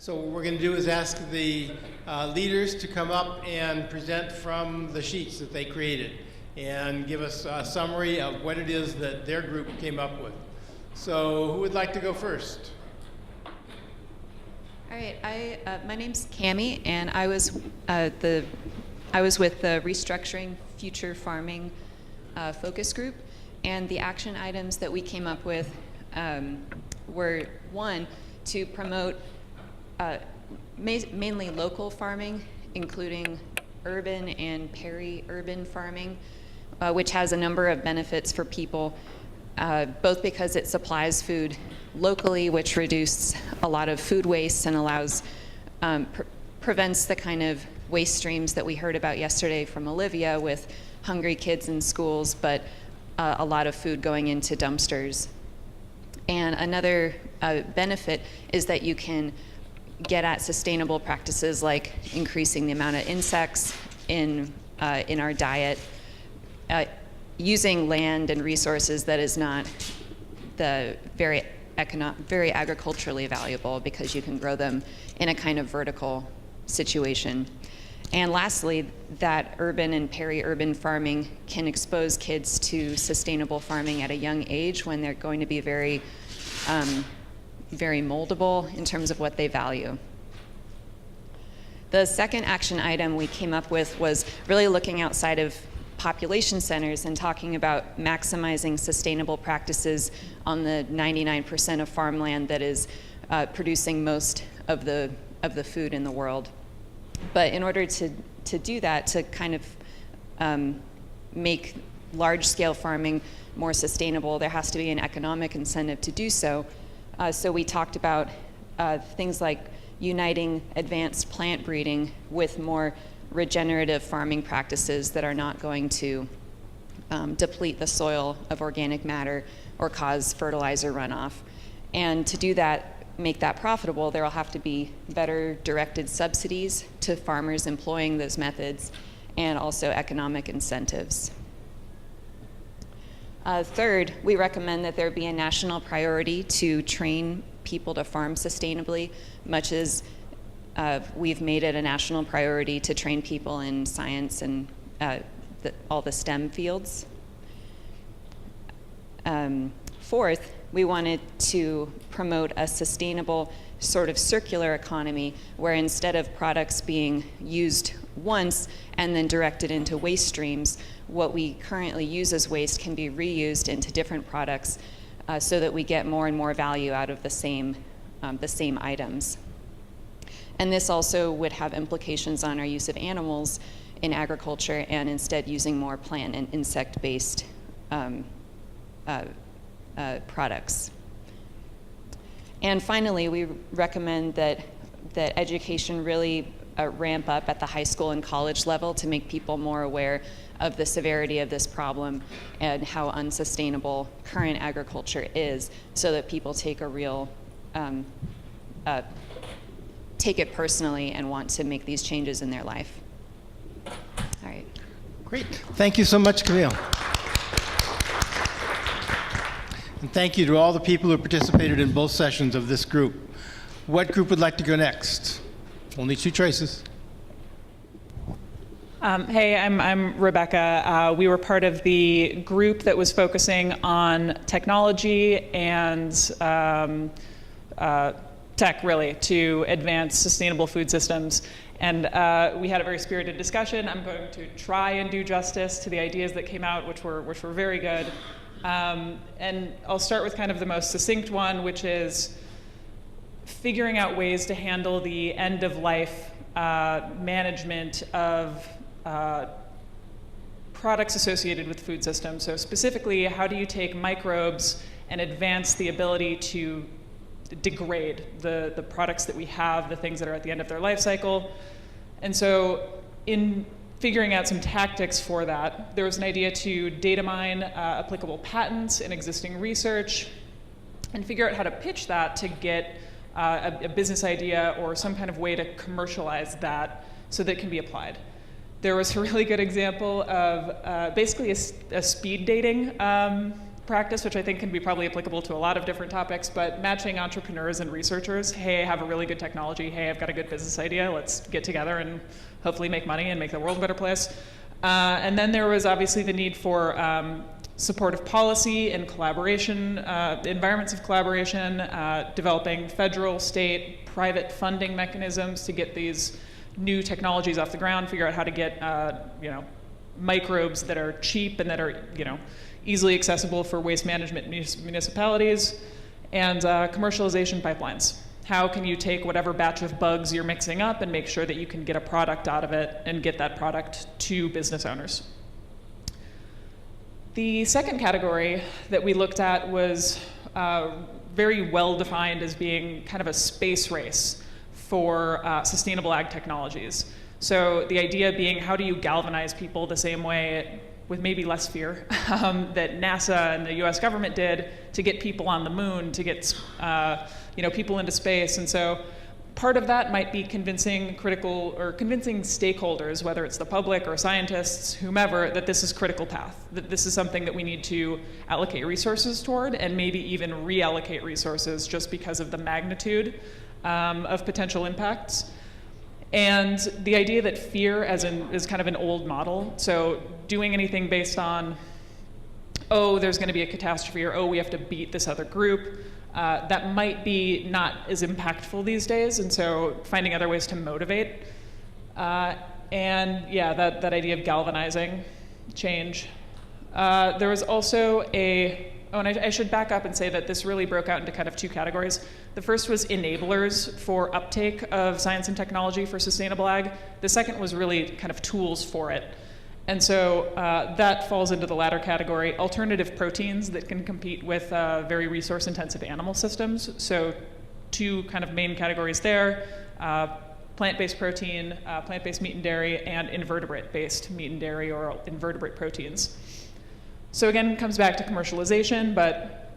So what we're going to do is ask the leaders to come up and present from the sheets that they created and give us a summary of what it is that their group came up with. So who would like to go first? All right, my name's Cammie, and I was with the Restructuring Future Farming focus group, and the action items that we came up with were, one, to promote mainly local farming, including urban and peri-urban farming, which has a number of benefits for people, both because it supplies food locally, which reduces a lot of food waste and allows, prevents the kind of waste streams that we heard about yesterday from Olivia with hungry kids in schools, but a lot of food going into dumpsters. And another benefit is that you can get at sustainable practices like increasing the amount of insects in our diet, using land and resources that is not the very agriculturally valuable, because you can grow them in a kind of vertical situation. And lastly, that urban and peri-urban farming can expose kids to sustainable farming at a young age when they're going to be very moldable in terms of what they value. The second action item we came up with was really looking outside of population centers and talking about maximizing sustainable practices on the 99% of farmland that is producing most of the food in the world. But in order to do that, to kind of make large-scale farming more sustainable, there has to be an economic incentive to do so. So we talked about things like uniting advanced plant breeding with more regenerative farming practices that are not going to deplete the soil of organic matter or cause fertilizer runoff. And to do that, make that profitable, there will have to be better directed subsidies to farmers employing those methods, and also economic incentives. Third, we recommend that there be a national priority to train people to farm sustainably, much as we've made it a national priority to train people in science and all the STEM fields. Fourth, we wanted to promote a sustainable sort of circular economy where instead of products being used once and then directed into waste streams, what we currently use as waste can be reused into different products so that we get more and more value out of the same items. And this also would have implications on our use of animals in agriculture, and instead using more plant and insect-based products. And finally, we recommend that education really ramp up at the high school and college level to make people more aware of the severity of this problem and how unsustainable current agriculture is, so that people take a real take it personally and want to make these changes in their life. All right. Great. Thank you so much, Camille. And thank you to all the people who participated in both sessions of this group. What group would like to go next? Only two choices. Hey, I'm Rebecca. We were part of the group that was focusing on technology and tech, really, to advance sustainable food systems. And we had a very spirited discussion. I'm going to try and do justice to the ideas that came out, which were very good. And I'll start with kind of the most succinct one, which is figuring out ways to handle the end-of-life management of products associated with food systems. So specifically, how do you take microbes and advance the ability to degrade the products that we have, the things that are at the end of their life cycle? And so in figuring out some tactics for that, there was an idea to data mine applicable patents and existing research and figure out how to pitch that to get a business idea or some kind of way to commercialize that so that it can be applied. There was a really good example of basically a speed dating practice, which I think can be probably applicable to a lot of different topics, but matching entrepreneurs and researchers. Hey, I have a really good technology. Hey, I've got a good business idea. Let's get together and hopefully make money and make the world a better place. And then there was obviously the need for supportive policy and collaboration, environments of collaboration, developing federal, state, private funding mechanisms to get these new technologies off the ground, figure out how to get microbes that are cheap and that are easily accessible for waste management municipalities, and commercialization pipelines. How can you take whatever batch of bugs you're mixing up and make sure that you can get a product out of it and get that product to business owners? The second category that we looked at was very well defined as being kind of a space race for sustainable ag technologies. So the idea being, how do you galvanize people the same way, with maybe less fear, that NASA and the US government did to get people on the moon, to get people into space. And so part of that might be convincing stakeholders, whether it's the public or scientists, whomever, that this is critical path, that this is something that we need to allocate resources toward, and maybe even reallocate resources just because of the magnitude of potential impacts. And the idea that fear is kind of an old model. So doing anything based on, oh, there's going to be a catastrophe, or oh, we have to beat this other group, that might be not as impactful these days. And so finding other ways to motivate. And yeah, that idea of galvanizing change. There was also and I should back up and say that this really broke out into kind of two categories. The first was enablers for uptake of science and technology for sustainable ag. The second was really kind of tools for it. And so that falls into the latter category, alternative proteins that can compete with very resource-intensive animal systems. So two kind of main categories there, plant-based protein, plant-based meat and dairy, and invertebrate-based meat and dairy or invertebrate proteins. So again, it comes back to commercialization, but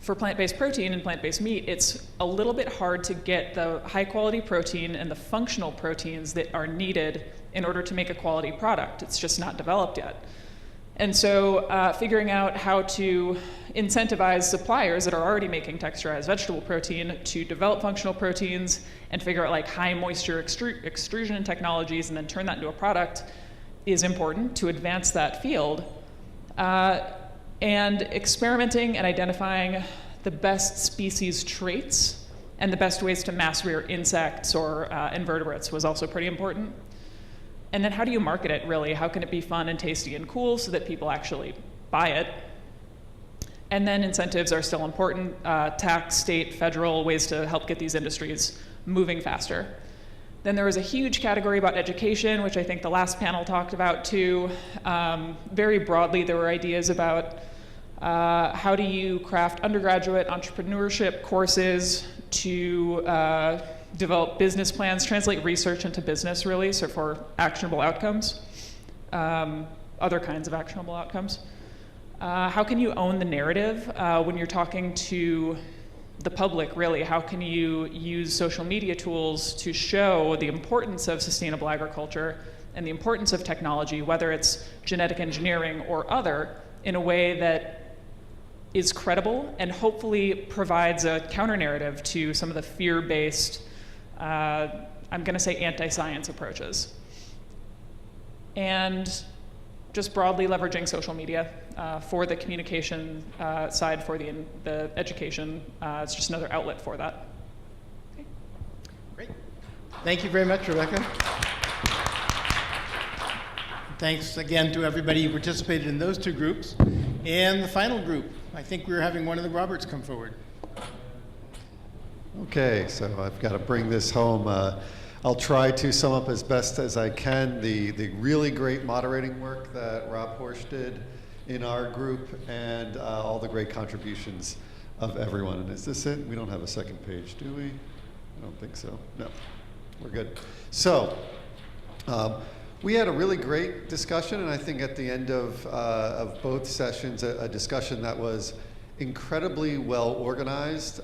for plant-based protein and plant-based meat, it's a little bit hard to get the high-quality protein and the functional proteins that are needed in order to make a quality product. It's just not developed yet. And so figuring out how to incentivize suppliers that are already making texturized vegetable protein to develop functional proteins and figure out like high moisture extrusion technologies and then turn that into a product is important to advance that field. And experimenting and identifying the best species traits and the best ways to mass rear insects or invertebrates was also pretty important. And then how do you market it, really? How can it be fun and tasty and cool so that people actually buy it? And then incentives are still important, tax, state, federal, ways to help get these industries moving faster. Then there was a huge category about education, which I think the last panel talked about too. Very broadly, there were ideas about how do you craft undergraduate entrepreneurship courses to develop business plans, translate research into business, really, so for actionable outcomes, other kinds of actionable outcomes. How can you own the narrative when you're talking to the public, really? How can you use social media tools to show the importance of sustainable agriculture and the importance of technology, whether it's genetic engineering or other, in a way that is credible and hopefully provides a counter-narrative to some of the fear-based, I'm going to say anti-science approaches. And just broadly leveraging social media for the communication side, for the education. It's just another outlet for that. Okay. Great. Thank you very much, Rebecca. Thanks again to everybody who participated in those two groups. And the final group, I think we're having one of the Roberts come forward. Okay, so I've got to bring this home. I'll try to sum up as best as I can the really great moderating work that Rob Horsch did in our group and all the great contributions of everyone. And is this it? We don't have a second page, do we? I don't think so. No, we're good. So we had a really great discussion, and I think at the end of both sessions, a discussion that was incredibly well organized,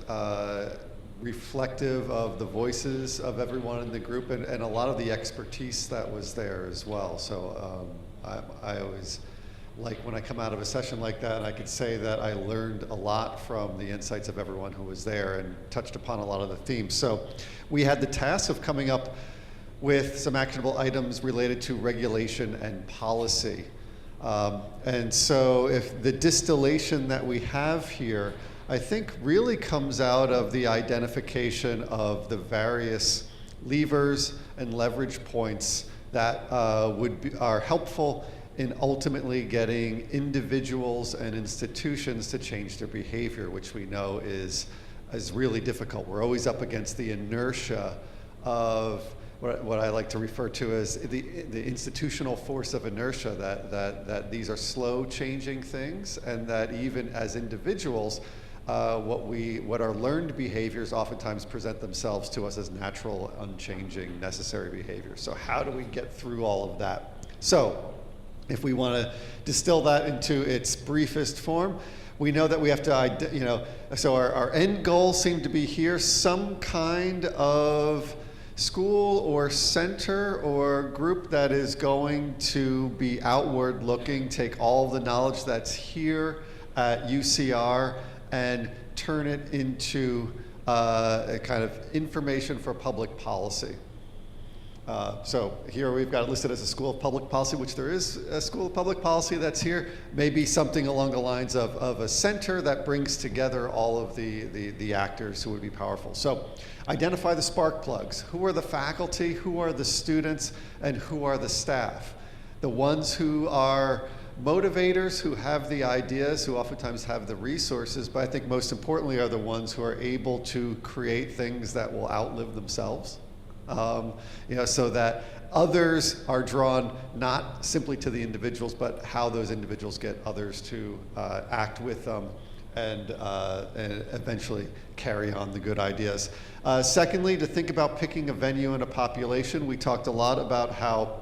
reflective of the voices of everyone in the group and a lot of the expertise that was there as well. So I always like when I come out of a session like that, I could say that I learned a lot from the insights of everyone who was there and touched upon a lot of the themes. So we had the task of coming up with some actionable items related to regulation and policy. And so if the distillation that we have here, I think really comes out of the identification of the various levers and leverage points that are helpful in ultimately getting individuals and institutions to change their behavior, which we know is really difficult. We're always up against the inertia of what I like to refer to as the institutional force of inertia, that these are slow changing things, and that even as individuals, what our learned behaviors oftentimes present themselves to us as natural, unchanging, necessary behaviors. So how do we get through all of that? So if we want to distill that into its briefest form, we know that we have to, so our end goals seem to be here, some kind of school or center or group that is going to be outward looking, take all the knowledge that's here at UCR and turn it into a kind of information for public policy. So here we've got it listed as a School of Public Policy, which there is a School of Public Policy that's here. Maybe something along the lines of a center that brings together all of the actors who would be powerful. So identify the spark plugs. Who are the faculty, who are the students, and who are the staff? The ones who are motivators, who have the ideas, who oftentimes have the resources, but I think most importantly are the ones who are able to create things that will outlive themselves. So that others are drawn not simply to the individuals, but how those individuals get others to act with them and eventually carry on the good ideas. Secondly, to think about picking a venue and a population. We talked a lot about how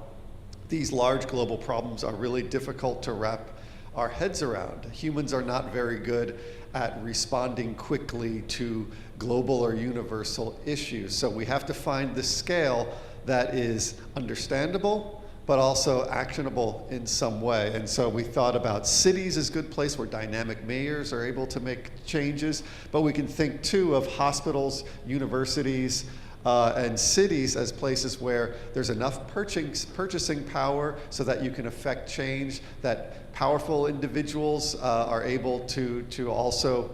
these large global problems are really difficult to wrap our heads around. Humans are not very good at responding quickly to global or universal issues. So we have to find the scale that is understandable, but also actionable in some way. And so we thought about cities as a good place where dynamic mayors are able to make changes, but we can think too of hospitals, universities, and cities as places where there's enough purchasing power so that you can affect change, that powerful individuals are able to also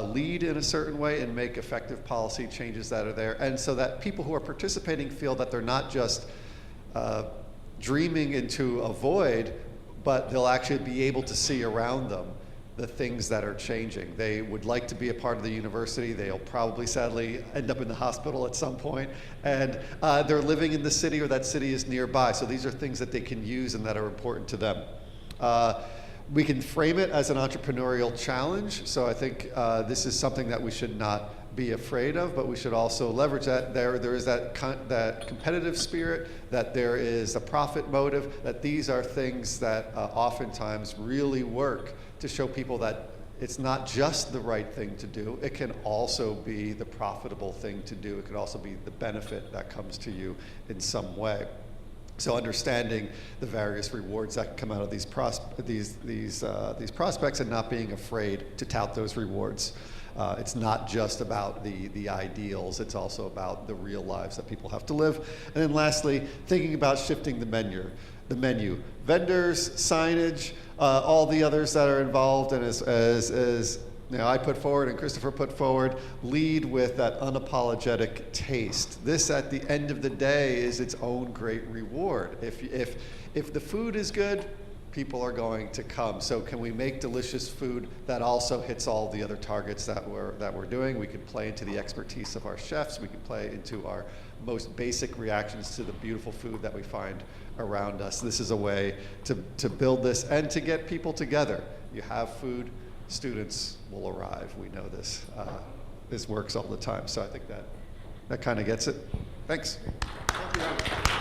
lead in a certain way and make effective policy changes that are there, and so that people who are participating feel that they're not just dreaming into a void, but they'll actually be able to see around them the things that are changing. They would like to be a part of the university. They'll probably, sadly, end up in the hospital at some point. And they're living in the city, or that city is nearby. So these are things that they can use and that are important to them. We can frame it as an entrepreneurial challenge. So I think this is something that we should not be afraid of, but we should also leverage that. There is that competitive spirit, that there is a profit motive, that these are things that oftentimes really work to show people that it's not just the right thing to do, it can also be the profitable thing to do. It could also be the benefit that comes to you in some way. So understanding the various rewards that come out of these prospects and not being afraid to tout those rewards. It's not just about the ideals, it's also about the real lives that people have to live. And then lastly, thinking about shifting the menu. Vendors, signage, all the others that are involved, and as I put forward and Christopher put forward, lead with that unapologetic taste. This, at the end of the day, is its own great reward. If the food is good, people are going to come. So can we make delicious food that also hits all the other targets that we're doing? We can play into the expertise of our chefs. We can play into our most basic reactions to the beautiful food that we find around us. This is a way to build this and to get people together. You have food, students will arrive. We know this. This works all the time. So I think that kind of gets it. Thanks. Thank you.